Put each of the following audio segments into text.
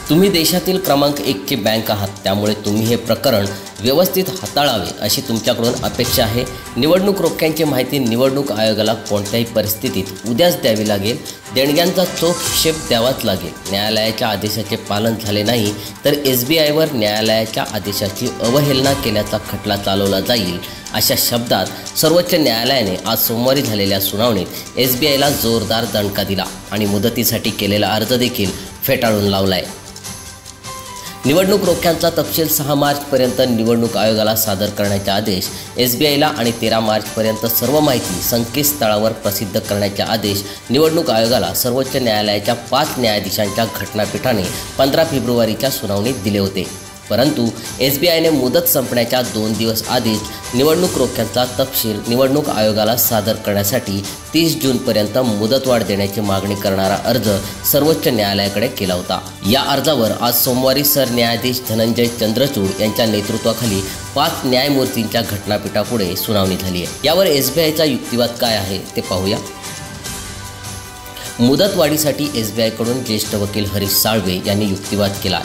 तुम्ही देशातील क्रमांक 1 ची बँक आहात, त्यामुळे तुम्ही हे प्रकरण व्यवस्थित हाताळावे अशी तुमच्याकडून अपेक्षा आहे। निवडणूक रोख्यांची माहिती निवडणूक आयोगाला कोणत्याही परिस्थितीत उद्याच द्यावी लागेल। देणग्यांचा चोख हिशेब द्यावाच लागेल। न्यायालयाच्या आदेशाचे पालन झाले नाही तर SBIवर न्यायालयाच्या आदेशाची अवहेलना केल्याचा खटला चालवला जाईल अशा शब्दात सर्वोच्च न्यायालयाने आज सोमवारी झालेल्या सुनावणीत SBIला जोरदार दणका दिला आणि मुदतीसाठी केलेला अर्ज देखील फेटाळून लावलाय। निवडणूक रोख्यांचा तपशील 6 मार्चपर्यंत निवडणूक आयोगाला सादर करण्याचे आदेश SBIला आणि 13 मार्चपर्यंत सर्व माहिती संकेतस्थळावर प्रसिद्ध करण्याचे आदेश निवडणूक आयोगाला सर्वोच्च न्यायालयाच्या 5 न्यायाधीशांच्या घटनापीठाने 15 फेब्रुवारीच्या सुनावणीत दिले होते। परंतु SBIने मुदत संपण्याच्या 2 दिवस आधीच निवडणूक रोख्यांचा तपशील निवडणूक आयोगाला सादर करण्यासाठी 30 जूनपर्यंत मुदतवाढ देण्याची मागणी करणारा अर्ज सर्वोच्च न्यायालयाकडे केला होता। या अर्जावर आज सोमवारी सरन्यायाधीश धनंजय चंद्रचूड यांच्या नेतृत्वाखाली 5 न्यायमूर्तींच्या घटनापीठापुढे सुनावणी झाली आहे। यावर SBIचा युक्तिवाद काय आहे ते पाहूया। मुदतवाढीसाठी SBIकडून ज्येष्ठ वकील हरीश साळवे यांनी युक्तिवाद केला।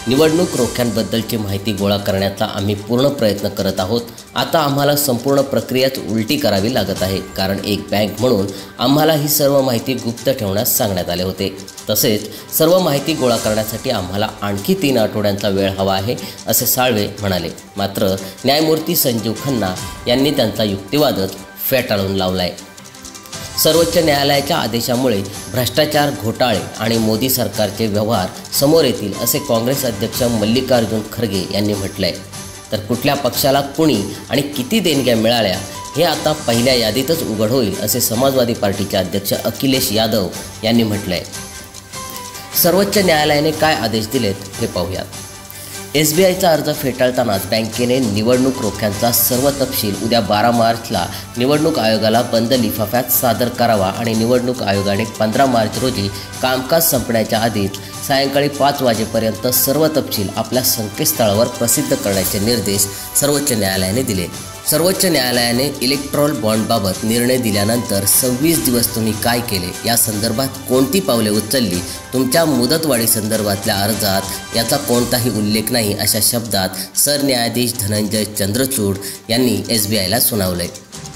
निवडणूक रोख्यांबद्दलची माहिती गोळा करण्याचा आम्ही पूर्ण प्रयत्न करत आहोत। आता आम्हाला संपूर्ण प्रक्रियाच उलटी करावी लागत आहे, कारण एक बँक म्हणून आम्हाला ही सर्व माहिती गुप्त ठेवण्यास सांगण्यात आले होते। तसेच सर्व माहिती गोळा करण्यासाठी आम्हाला आणखी 3 आठवड्यांचा वेळ हवा आहे असे साळवे म्हणाले। मात्र न्यायमूर्ती संजीव खन्ना यांनी त्यांचा युक्तिवादच फेटाळून लावलाय। सर्वोच्च न्यायालयाच्या आदेशामुळे भ्रष्टाचार, घोटाळे आणि मोदी सरकारचे व्यवहार समोर येतील असे काँग्रेस अध्यक्ष मल्लिकार्जुन खरगे यांनी म्हटलंय। तर कुठल्या पक्षाला कुणी आणि किती देणग्या मिळाल्या हे आता पहिल्या यादीतच उघड होईल असे समाजवादी पार्टीचे अध्यक्ष अखिलेश यादव यांनी म्हटलंय। सर्वोच्च न्यायालयाने काय आदेश दिलेत हे पाहूयात। SBIचा अर्ज फेटाळतानाच बँकेने निवडणूक रोख्यांचा सर्व तपशील उद्या 12 मार्चला निवडणूक आयोगाला बंद लिफाफ्यात सादर करावा आणि निवडणूक आयोगाने 15 मार्च रोजी कामकाज संपण्याच्या आधीच सायंकाळी 5 वाजेपर्यंत सर्व तपशील आपल्या संकेतस्थळावर प्रसिद्ध करण्याचे निर्देश सर्वोच्च न्यायालयाने दिले। सर्वोच्च न्यायालयाने इलेक्ट्रॉल बॉन्डबाबत निर्णय दिल्यानंतर 26 दिवस तुम्ही काय केले, या संदर्भात कोणती पावले उचलली, तुमच्या मुदतवाढीसंदर्भातल्या अर्जात याचा कोणताही उल्लेख नाही अशा शब्दात सरन्यायाधीश धनंजय चंद्रचूड यांनी SBIला सुनावले।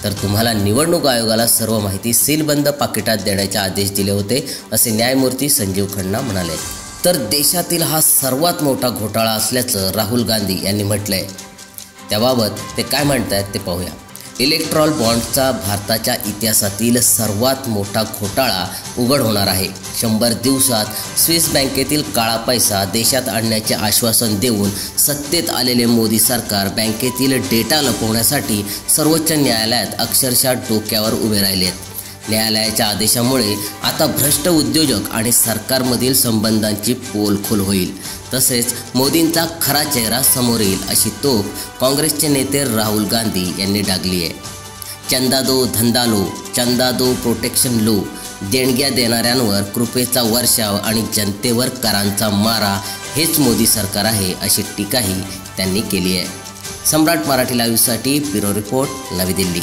तर तुम्हाला निवडणूक आयोगाला सर्व माहिती सीलबंद पाकिटात देण्याचे आदेश दिले होते असे न्यायमूर्ती संजीव खन्ना म्हणाले। तर देशातील हा सर्वात मोठा घोटाळा असल्याचं राहुल गांधी यांनी म्हटलंय। त्याबाबत ते काय म्हणतात ते पाहूया। इलेक्ट्रॉल बॉन्डचा भारताच्या इतिहासातील सर्वात मोठा घोटाळा उघड होणार आहे। 100 दिवसात स्विस बँकेतील काळा पैसा देशात आणण्याचे आश्वासन देऊन सत्तेत आलेले मोदी सरकार बँकेतील डेटा लपवण्यासाठी सर्वोच्च न्यायालयात अक्षरशः डोक्यावर उभे राहिलेत। न्यायालयाच्या आदेशामुळे आता भ्रष्ट उद्योजक आणि सरकारमधील संबंधांची पोलखोल होईल। तसेच मोदींचा खरा चेहरा समोर येईल अशी तोफ काँग्रेसचे नेते राहुल गांधी यांनी डागली आहे। चंदा दो धंदा लो, चंदा दो प्रोटेक्शन लो, देणग्या देणाऱ्यांवर कृपेचा वर्षाव आणि जनतेवर करांचा मारा हेच मोदी सरकार आहे अशी टीकाही त्यांनी केली आहे। सम्राट मराठी लाईव्हसाठी ब्युरो रिपोर्ट, नवी दिल्ली।